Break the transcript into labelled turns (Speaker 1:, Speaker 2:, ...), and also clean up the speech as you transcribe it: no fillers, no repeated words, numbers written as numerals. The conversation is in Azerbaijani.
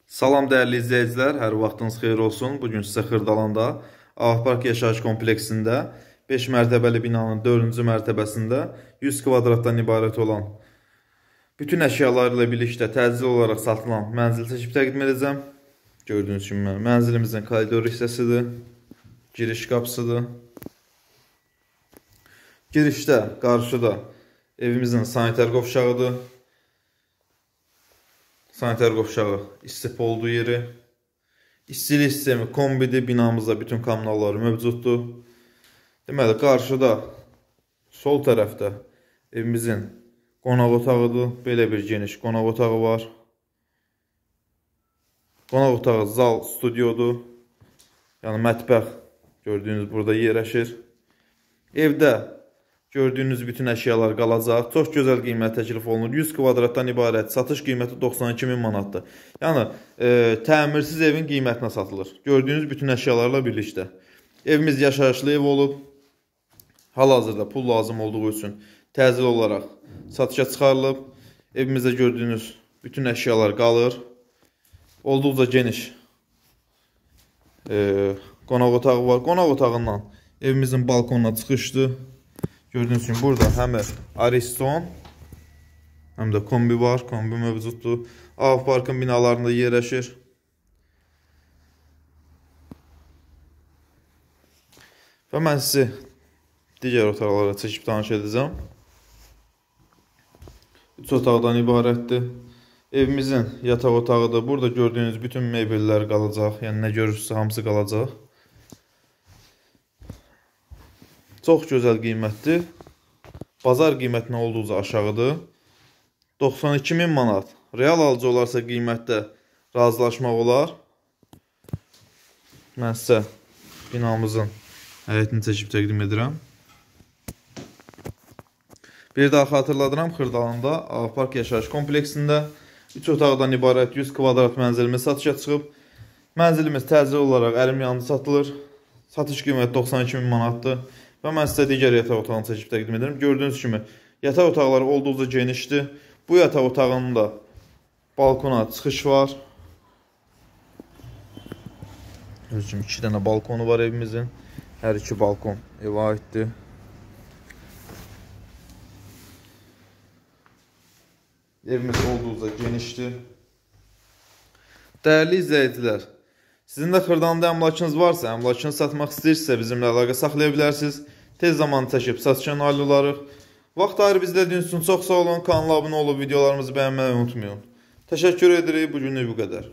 Speaker 1: Salam dəyərli izləyicilər, hər vaxtınız xeyir olsun. Bugün sizə Xırdalanda Ağpark yaşayış kompleksində 5 mərtəbəli binanın 4-cü mərtəbəsində 100 kvadratdan ibarət olan bütün əşyalarla birlikdə təcil olaraq satılan mənzil çəkib təqdim edəcəm. Gördüyünüz kimi mənzilimizin koridor hissəsidir, giriş qapısıdır. Girişdə, qarşıda evimizin sanitar qovşağıdır. Sanitar qovşağı istif olduğu yeri. İstilik sistemi kombidir. Binamızda bütün kommunalları mövcuddur. Deməli, qarşıda, sol tərəfdə evimizin qonaq otağıdır. Belə bir geniş qonaq otağı var. Qonaq otağı zal, studiodur. Yəni, mətbəx gördüyünüz burada yerləşir. Evdə gördüyünüz bütün əşyalar qalacaq. Çox gözəl qiymət təklif olunur. 100 kvadratdan ibarət. Satış qiyməti 92.000 manatdır. Yəni, təmirsiz evin qiymətinə satılır. Gördüyünüz bütün əşyalarla birlikdə. Evimiz yaşayışlı ev olub. Hal-hazırda pul lazım olduğu üçün təcil olaraq satışa çıxarılıb. Evimizdə gördüyünüz bütün əşyalar qalır. Olduqca geniş qonaq otağı var. Qonaq otağından evimizin balkonuna çıxışdır. Gördüğünüz kimi burada həm Ariston, həm də kombi var, kombi mövcuddur. Ağparkın binalarında yerləşir. Və mən sizi digər otaqlara çəkib tanış edəcəm. 3 otaqdan ibarətdir. Evimizin yataq otağıdır. Burada gördüyünüz bütün mebellər qalacaq. Yəni nə görürsünüzsə hamısı qalacaq. Çox gözəl qiymətdir. Bazar qiymətinə olduqca aşağıdır. 92.000 manat. Real alıcı olarsa qiymətdə razılaşmaq olar. Mən sizə binamızın həyətini çəkib təqdim edirəm. Bir daha xatırladıram, Xırdalanda Ağpark yaşayış kompleksində 3 otaqdan ibarət 100 kvadrat mənzilimiz satışa çıxıb. Mənzilimiz təcil olaraq əlim yanında satılır. Satış qiyməti 92.000 manatdır. Və mən sizə digər yataq otağını çəkib təqdim edirəm. Gördüyünüz kimi yataq otaqları olduqca genişdir. Bu yataq otağının da balkona çıxış var. Gördüyünüz kimi 2 dənə balkonu var evimizin. Hər iki balkon evə aiddir. Evimiz olduqca genişdir. Dəyərli izləyicilər, sizin də Xırdalanda əmlakınız varsa, əmlakını satmaq istəyirsə bizimlə əlaqə saxlaya bilərsiniz. Tez zaman çəkib satışa nail olarıq. Vaxt ayırıb izlədiyiniz üçün çox sağ olun. Kanala abunə olub videolarımızı bəyənməyi unutmayın. Təşəkkür edirik. Bugünlük bu qədər.